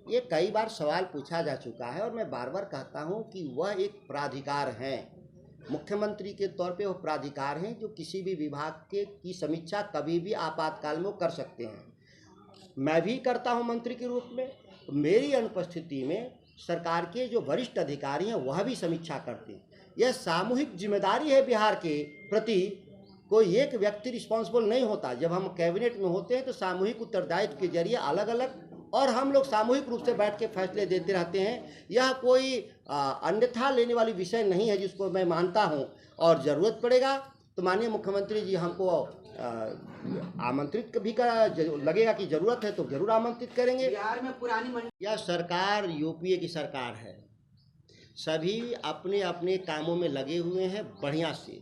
ये कई बार सवाल पूछा जा चुका है और मैं बार बार कहता हूं कि वह एक प्राधिकार हैं। मुख्यमंत्री के तौर पे वो प्राधिकार हैं जो किसी भी विभाग की समीक्षा कभी भी आपातकाल में कर सकते हैं। मैं भी करता हूं मंत्री के रूप में। मेरी अनुपस्थिति में सरकार के जो वरिष्ठ अधिकारी हैं वह भी समीक्षा करते हैं। यह सामूहिक जिम्मेदारी है बिहार के प्रति। कोई एक व्यक्ति रिस्पॉन्सिबल नहीं होता। जब हम कैबिनेट में होते हैं तो सामूहिक उत्तरदायित्व के जरिए अलग अलग और हम लोग सामूहिक रूप से बैठ के फैसले देते रहते हैं। यह कोई अन्यथा लेने वाली विषय नहीं है, जिसको मैं मानता हूं। और ज़रूरत पड़ेगा तो माननीय मुख्यमंत्री जी हमको आमंत्रित भी लगेगा कि ज़रूरत है तो जरूर आमंत्रित करेंगे। बिहार में पुरानी मंडी यह सरकार यूपीए की सरकार है। सभी अपने अपने कामों में लगे हुए हैं बढ़िया से।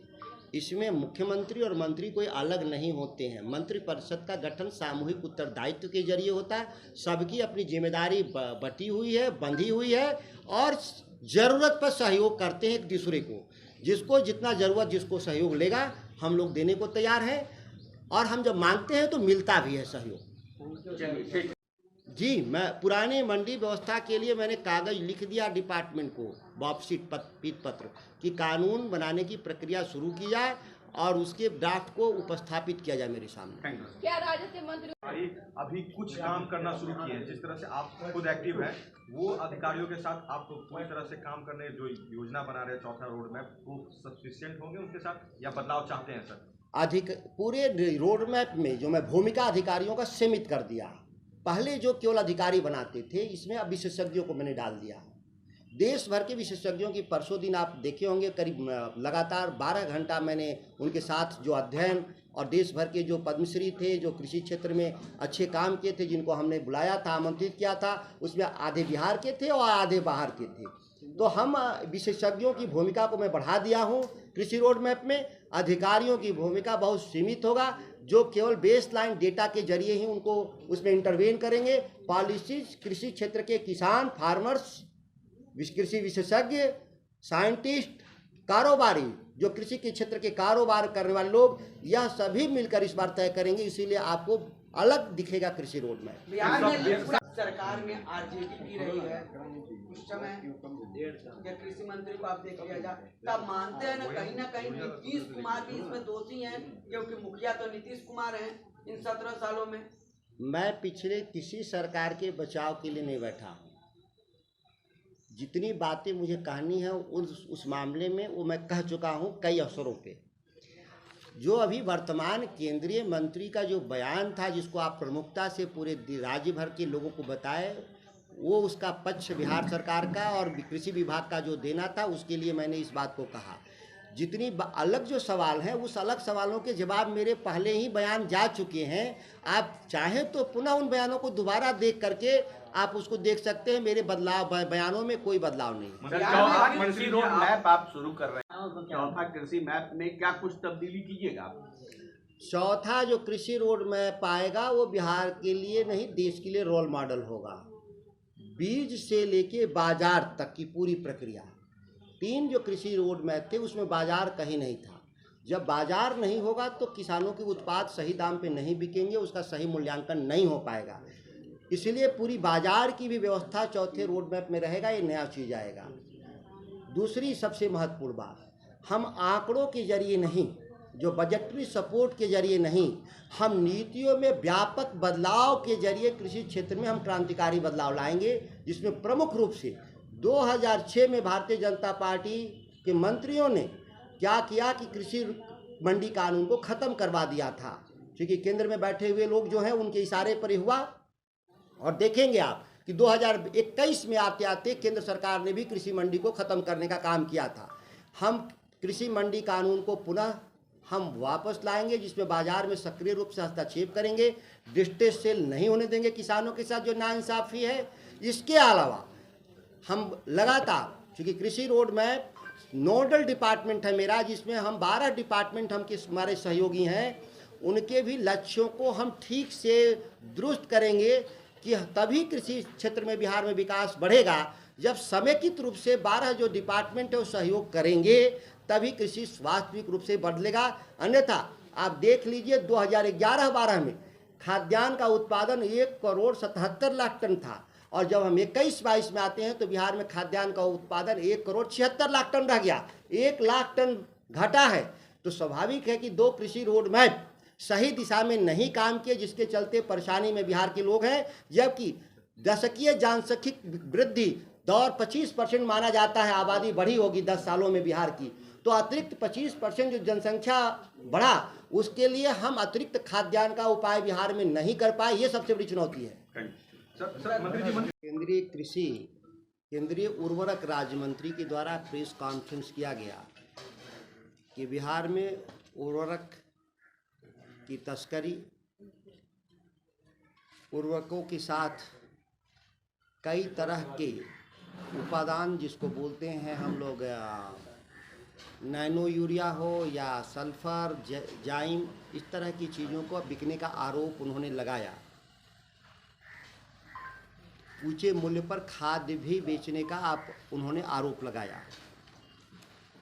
इसमें मुख्यमंत्री और मंत्री कोई अलग नहीं होते हैं। मंत्रिपरिषद का गठन सामूहिक उत्तरदायित्व के जरिए होता है। सबकी अपनी जिम्मेदारी बटी हुई है, बंधी हुई है और ज़रूरत पर सहयोग करते हैं एक दूसरे को। जिसको जितना ज़रूरत, जिसको सहयोग लेगा हम लोग देने को तैयार हैं और हम जब मांगते हैं तो मिलता भी है सहयोग। जी, मैं पुरानी मंडी व्यवस्था के लिए मैंने कागज लिख दिया डिपार्टमेंट को, वापसी पत्र कि कानून बनाने की प्रक्रिया शुरू की जाए और उसके ड्राफ्ट को उपस्थापित किया जाए मेरे सामने। क्या राज्य के मंत्री अभी कुछ काम करना शुरू किए हैं, जिस तरह से आप खुद एक्टिव हैं, वो अधिकारियों के साथ आप पूरी तरह से काम करने जो योजना बना रहे हैं चौथा रोड मैप, वो सफिशिएंट होंगे उनके साथ या बदलाव चाहते हैं सर? पूरे रोड मैप में जो मैं भूमिका अधिकारियों का सीमित कर दिया। पहले जो केवल अधिकारी बनाते थे, इसमें अब विशेषज्ञों को मैंने डाल दिया। देश भर के विशेषज्ञों की परसों दिन आप देखे होंगे, करीब लगातार 12 घंटा मैंने उनके साथ जो अध्ययन और देश भर के जो पद्मश्री थे, जो कृषि क्षेत्र में अच्छे काम किए थे, जिनको हमने बुलाया था, आमंत्रित किया था, उसमें आधे बिहार के थे और आधे बाहर के थे। तो हम विशेषज्ञों की भूमिका को मैं बढ़ा दिया हूँ। कृषि रोड मैप में अधिकारियों की भूमिका बहुत सीमित होगा, जो केवल बेस लाइन डेटा के जरिए ही उनको उसमें इंटरवेन करेंगे। पॉलिसीज कृषि क्षेत्र के किसान, फार्मर्स, कृषि विशेषज्ञ, साइंटिस्ट, कारोबारी, जो कृषि के क्षेत्र के कारोबार करने वाले लोग, यह सभी मिलकर इस बार तय करेंगे। इसीलिए आपको अलग दिखेगा कृषि रोड में। बिहार में सरकार में आरजेडी की रही है उस समय, या कृषि मंत्री को आप देख लिया जाए, तब मानते हैं ना कहीं नीतीश कुमार भी इसमें दोषी हैं, क्योंकि मुखिया तो नीतीश कुमार हैं इन 17 सालों में। मैं पिछले किसी सरकार के बचाव के लिए नहीं बैठा हूँ। जितनी बातें मुझे कहनी है उस मामले में वो मैं कह चुका हूँ कई अवसरों पे। जो अभी वर्तमान केंद्रीय मंत्री का जो बयान था, जिसको आप प्रमुखता से पूरे राज्य भर के लोगों को बताए, वो उसका पक्ष बिहार सरकार का और कृषि विभाग का जो देना था, उसके लिए मैंने इस बात को कहा। जितनी अलग जो सवाल हैं, उस अलग सवालों के जवाब मेरे पहले ही बयान जा चुके हैं। आप चाहें तो पुनः उन बयानों को दोबारा देख करके आप उसको देख सकते हैं। मेरे बयानों में कोई बदलाव नहीं। चौथा कृषि रोड मैप आप शुरू कर रहे हैं, तो चौथा कृषि मैप में क्या कुछ तब्दीली कीजिएगा? चौथा जो कृषि रोड मैप आएगा वो बिहार के लिए नहीं, देश के लिए रोल मॉडल होगा। बीज से लेके बाजार तक की पूरी प्रक्रिया। 3 जो कृषि रोड मैप थे उसमें बाजार कहीं नहीं था। जब बाजार नहीं होगा तो किसानों के उत्पाद सही दाम पे नहीं बिकेंगे, उसका सही मूल्यांकन नहीं हो पाएगा। इसलिए पूरी बाजार की भी व्यवस्था चौथे रोड मैप में रहेगा। ये नया चीज़ आएगा। दूसरी सबसे महत्वपूर्ण बात, हम आंकड़ों के जरिए नहीं, जो बजटरी सपोर्ट के जरिए नहीं, हम नीतियों में व्यापक बदलाव के जरिए कृषि क्षेत्र में हम क्रांतिकारी बदलाव लाएंगे। जिसमें प्रमुख रूप से 2006 में भारतीय जनता पार्टी के मंत्रियों ने क्या किया कि कृषि मंडी कानून को ख़त्म करवा दिया था। क्योंकि केंद्र में बैठे हुए लोग जो हैं उनके इशारे पर ही हुआ। और देखेंगे आप कि 2021 में आते आते केंद्र सरकार ने भी कृषि मंडी को ख़त्म करने का काम किया था। हम कृषि मंडी कानून को पुनः हम वापस लाएंगे, जिसमें बाजार में सक्रिय रूप से हस्तक्षेप करेंगे। डिस्ट्रेस सेल नहीं होने देंगे किसानों के साथ जो नाइंसाफ़ी है। इसके अलावा हम लगातार, क्योंकि कृषि रोड मैप नोडल डिपार्टमेंट है मेरा, जिसमें हम 12 डिपार्टमेंट हमारे सहयोगी हैं, उनके भी लक्ष्यों को हम ठीक से दुरुस्त करेंगे कि तभी कृषि क्षेत्र में बिहार में विकास बढ़ेगा। जब समेकित रूप से 12 जो डिपार्टमेंट है वो सहयोग करेंगे, तभी कृषि वास्तविक रूप से बदलेगा। अन्यथा आप देख लीजिए 2011-12 में खाद्यान्न का उत्पादन 1,77,00,000 टन था। और जब हम 21-22 में आते हैं तो बिहार में खाद्यान्न का उत्पादन 1,76,00,000 टन रह गया, 1 लाख टन घटा है। तो स्वाभाविक है कि 2 कृषि रोड मैप सही दिशा में नहीं काम किए, जिसके चलते परेशानी में बिहार के लोग हैं। जबकि दशकीय जनसांख्यिक वृद्धि दौर 25% माना जाता है, आबादी बढ़ी होगी 10 सालों में बिहार की, तो अतिरिक्त 25% जो जनसंख्या बढ़ा, उसके लिए हम अतिरिक्त खाद्यान्न का उपाय बिहार में नहीं कर पाए। ये सबसे बड़ी चुनौती है। सर मंत्री जी, केंद्रीय उर्वरक राज्य मंत्री के द्वारा प्रेस कॉन्फ्रेंस किया गया कि बिहार में उर्वरक की तस्करी, उर्वरकों के साथ कई तरह के उपादान जिसको बोलते हैं हम लोग नैनो यूरिया हो या सल्फर जाइम, इस तरह की चीज़ों को बिकने का आरोप उन्होंने लगाया। ऊंचे मूल्य पर खाद्य भी बेचने का उन्होंने आरोप लगाया।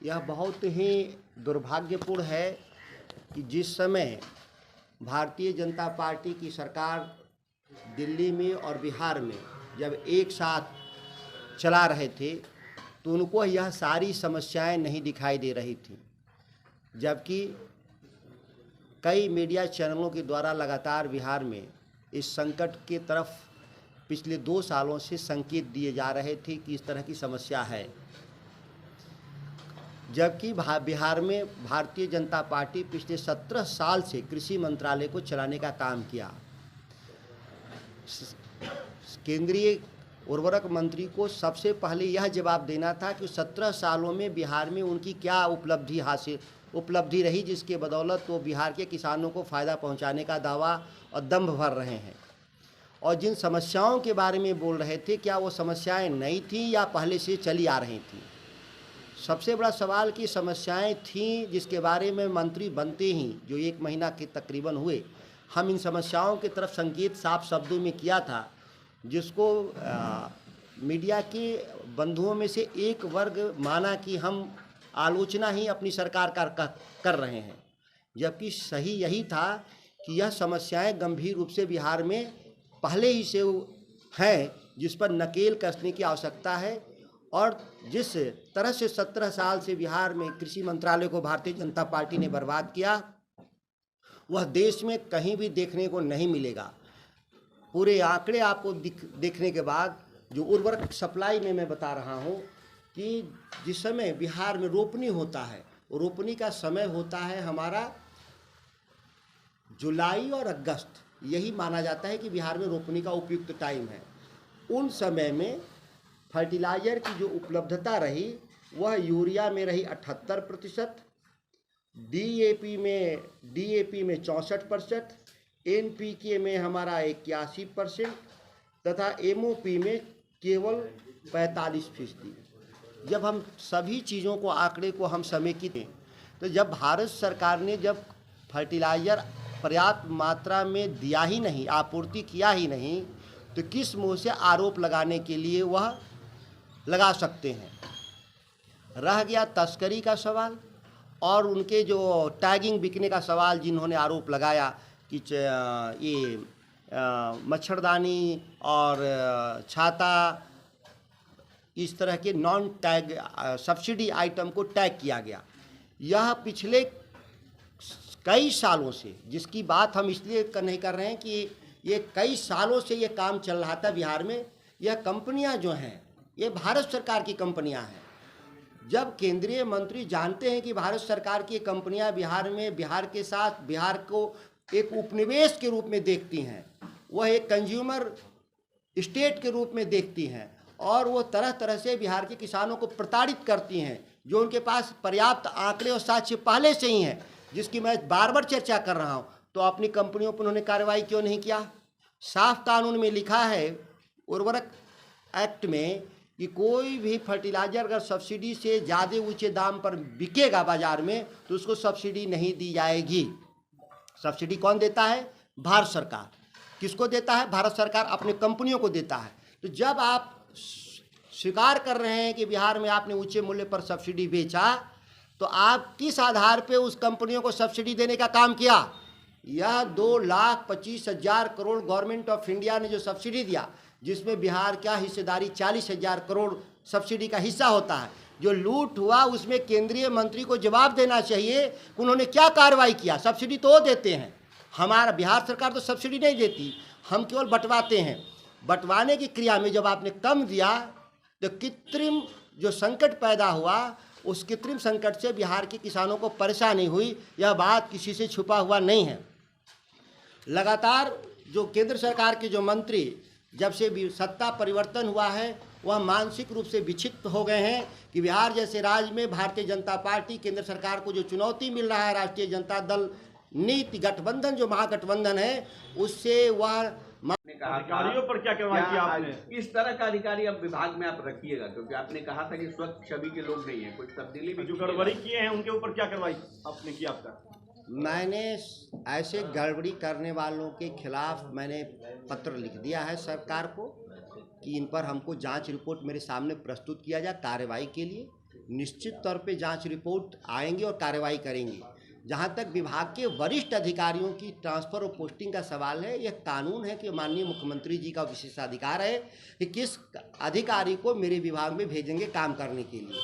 यह बहुत ही दुर्भाग्यपूर्ण है कि जिस समय भारतीय जनता पार्टी की सरकार दिल्ली में और बिहार में जब एक साथ चला रहे थे तो उनको यह सारी समस्याएं नहीं दिखाई दे रही थी, जबकि कई मीडिया चैनलों के द्वारा लगातार बिहार में इस संकट की तरफ पिछले 2 सालों से संकेत दिए जा रहे थे कि इस तरह की समस्या है। जबकि बिहार में भारतीय जनता पार्टी पिछले 17 साल से कृषि मंत्रालय को चलाने का काम किया। केंद्रीय उर्वरक मंत्री को सबसे पहले यह जवाब देना था कि 17 सालों में बिहार में उनकी क्या उपलब्धि रही, जिसके बदौलत वो बिहार के किसानों को फ़ायदा पहुंचाने का दावा और दम्भ भर रहे हैं। और जिन समस्याओं के बारे में बोल रहे थे, क्या वो समस्याएं नई थीं या पहले से चली आ रही थीं? सबसे बड़ा सवाल की समस्याएं थीं जिसके बारे में मंत्री बनते ही जो 1 महीना के तकरीबन हुए, हम इन समस्याओं की तरफ संकेत साफ शब्दों में किया था, जिसको मीडिया के बंधुओं में से एक वर्ग माना कि हम आलोचना ही अपनी सरकार कर रहे हैं, जबकि सही यही था कि यह समस्याएं गंभीर रूप से बिहार में पहले ही से हैं, जिस पर नकेल कसने की आवश्यकता है। और जिस तरह से 17 साल से बिहार में कृषि मंत्रालय को भारतीय जनता पार्टी ने बर्बाद किया, वह देश में कहीं भी देखने को नहीं मिलेगा। पूरे आंकड़े आपको देखने के बाद जो उर्वरक सप्लाई में मैं बता रहा हूं कि जिस समय बिहार में रोपनी होता है, रोपनी का समय होता है हमारा जुलाई और अगस्त, यही माना जाता है कि बिहार में रोपनी का उपयुक्त टाइम है। उन समय में फर्टिलाइज़र की जो उपलब्धता रही वह यूरिया में रही 78%, डीएपी में 64%, एनपीके में हमारा 81% तथा एमओपी में केवल 45%। जब हम सभी चीज़ों को आंकड़े को हम समेकित हैं, तो जब भारत सरकार ने जब फर्टिलाइज़र पर्याप्त मात्रा में दिया ही नहीं, आपूर्ति किया ही नहीं, तो किस मुँह से आरोप लगाने के लिए वह लगा सकते हैं। रह गया तस्करी का सवाल और उनके जो टैगिंग बिकने का सवाल, जिन्होंने आरोप लगाया कि ये मच्छरदानी और छाता इस तरह के नॉन टैग सब्सिडी आइटम को टैग किया गया। यह पिछले कई सालों से, जिसकी बात हम इसलिए नहीं कर रहे हैं कि ये कई सालों से ये काम चल रहा था बिहार में। यह कंपनियां जो हैं ये भारत सरकार की कंपनियां हैं। जब केंद्रीय मंत्री जानते हैं कि भारत सरकार की कंपनियां बिहार में बिहार के साथ बिहार को एक उपनिवेश के रूप में देखती हैं, वह एक कंज्यूमर स्टेट के रूप में देखती हैं और वो तरह तरह से बिहार के किसानों को प्रताड़ित करती हैं, जो उनके पास पर्याप्त आंकड़े और साक्ष्य पहले से ही हैं, जिसकी मैं बार बार चर्चा कर रहा हूँ। तो अपनी कंपनियों पर उन्होंने कार्रवाई क्यों नहीं किया? साफ कानून में लिखा है, उर्वरक एक्ट में, कि कोई भी फर्टिलाइज़र अगर सब्सिडी से ज़्यादा ऊंचे दाम पर बिकेगा बाज़ार में तो उसको सब्सिडी नहीं दी जाएगी। सब्सिडी कौन देता है? भारत सरकार। किसको देता है? भारत सरकार अपने कंपनियों को देता है। तो जब आप स्वीकार कर रहे हैं कि बिहार में आपने ऊंचे मूल्य पर सब्सिडी बेचा, तो आप किस आधार पे उस कंपनियों को सब्सिडी देने का काम किया? यह 2,25,000 करोड़ गवर्नमेंट ऑफ इंडिया ने जो सब्सिडी दिया, जिसमें बिहार का हिस्सेदारी 40,000 करोड़ सब्सिडी का हिस्सा होता है। जो लूट हुआ उसमें केंद्रीय मंत्री को जवाब देना चाहिए कि उन्होंने क्या कार्रवाई किया। सब्सिडी तो वो देते हैं, हमारा बिहार सरकार तो सब्सिडी नहीं देती, हम केवल बंटवाते हैं। बंटवाने की क्रिया में जब आपने कम दिया तो कृत्रिम जो संकट पैदा हुआ, उस कृत्रिम संकट से बिहार के किसानों को परेशानी हुई। यह बात किसी से छुपा हुआ नहीं है। लगातार जो केंद्र सरकार के जो मंत्री जब से सत्ता परिवर्तन हुआ है वह मानसिक रूप से विक्षिप्त हो गए हैं कि बिहार जैसे राज्य में भारतीय जनता पार्टी केंद्र सरकार को जो चुनौती मिल रहा है, राष्ट्रीय जनता दल नीति गठबंधन जो महागठबंधन है, उससे वह अधिकारियों पर क्या कार्रवाई की आपने? किस तरह का अधिकारी अब विभाग में आप रखिएगा, क्योंकि आपने कहा था कि स्वच्छ छवि के लोग नहीं है, कुछ तब्दीली भी जो गड़बड़ी किए हैं उनके ऊपर क्या कार्रवाई आपने की? आपका मैंने ऐसे गड़बड़ी करने वालों के खिलाफ मैंने पत्र लिख दिया है सरकार को कि इन पर हमको जांच रिपोर्ट मेरे सामने प्रस्तुत किया जाए कार्रवाई के लिए। निश्चित तौर पे जांच रिपोर्ट आएंगे और कार्रवाई करेंगे। जहां तक विभाग के वरिष्ठ अधिकारियों की ट्रांसफ़र और पोस्टिंग का सवाल है, यह कानून है कि माननीय मुख्यमंत्री जी का विशेषाधिकार है कि किस अधिकारी को मेरे विभाग में भेजेंगे काम करने के लिए।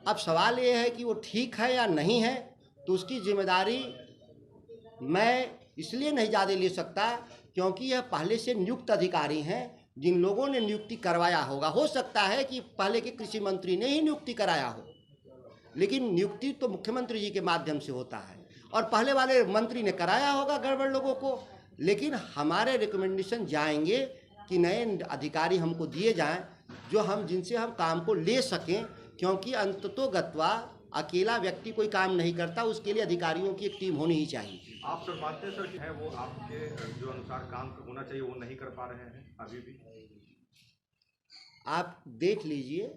अब सवाल ये है कि वो ठीक है या नहीं है, तो उसकी जिम्मेदारी मैं इसलिए नहीं ज़्यादा ले सकता क्योंकि यह पहले से नियुक्त अधिकारी हैं जिन लोगों ने नियुक्ति करवाया होगा। हो सकता है कि पहले के कृषि मंत्री ने ही नियुक्ति कराया हो, लेकिन नियुक्ति तो मुख्यमंत्री जी के माध्यम से होता है और पहले वाले मंत्री ने कराया होगा गड़बड़ लोगों को। लेकिन हमारे रिकमेंडेशन जाएंगे कि नए अधिकारी हमको दिए जाएं जो हम जिनसे हम काम को ले सकें, क्योंकि अंततोगत्वा अकेला व्यक्ति कोई काम नहीं करता, उसके लिए अधिकारियों की एक टीम होनी ही चाहिए। आप सर मानते हैं सर है वो आपके जो अनुसार काम होना चाहिए वो नहीं कर पा रहे हैं अभी भी? आप देख लीजिए,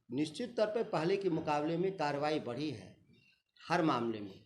निश्चित तौर पर पहले के मुकाबले में कार्रवाई बढ़ी है, हर मामले में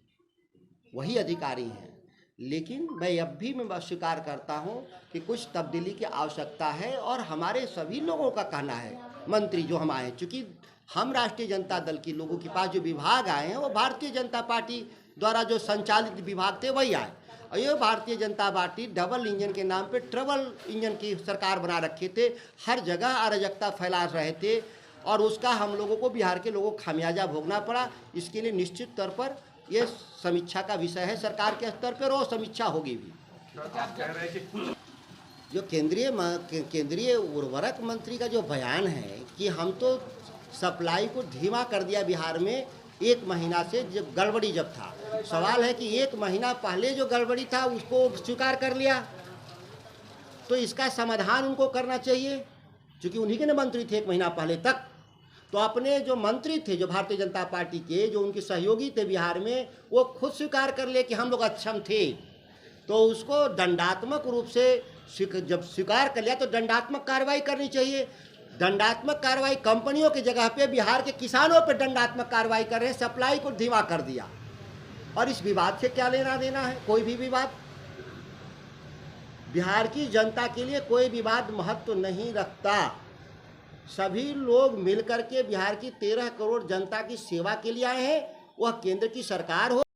वही अधिकारी हैं। लेकिन मैं अब भी मैं स्वीकार करता हूं कि कुछ तब्दीली की आवश्यकता है और हमारे सभी लोगों का कहना है, मंत्री जो हम आए, चूँकि हम राष्ट्रीय जनता दल के लोगों के पास जो विभाग आए हैं वो भारतीय जनता पार्टी द्वारा जो संचालित विभाग थे वही आए। और ये Bharatiya Janata party double engine के नाम पे ट्रिपल इंजन की सरकार बना रखे थे, हर जगह अराजकता फैला रहे थे और उसका हम लोगों को, बिहार के लोगों को खामियाजा भोगना पड़ा। इसके लिए निश्चित तौर पर ये समीक्षा का विषय है सरकार के स्तर पर और समीक्षा होगी भी। आप कह रहे हैं कि कुछ जो केंद्रीय उर्वरक मंत्री का जो बयान है कि हम तो सप्लाई को धीमा कर दिया बिहार में 1 महीना से, जब गड़बड़ी जब था, सवाल है कि 1 महीना पहले जो गड़बड़ी था उसको स्वीकार कर लिया, तो इसका समाधान उनको करना चाहिए क्योंकि उन्हीं के न मंत्री थे 1 महीना पहले तक। तो अपने जो मंत्री थे जो भारतीय जनता पार्टी के, जो उनके सहयोगी थे बिहार में, वो खुद स्वीकार कर ले कि हम लोग अक्षम थे, तो उसको दंडात्मक रूप से जब स्वीकार कर लिया तो दंडात्मक कार्रवाई करनी चाहिए। दंडात्मक कार्रवाई कंपनियों की जगह पे बिहार के किसानों पे दंडात्मक कार्रवाई कर रहे हैं, सप्लाई को धीमा कर दिया। और इस विवाद से क्या लेना देना है? कोई भी विवाद बिहार की जनता के लिए कोई विवाद महत्व नहीं रखता। सभी लोग मिलकर के बिहार की 13 करोड़ जनता की सेवा के लिए आए हैं, वह केंद्र की सरकार हो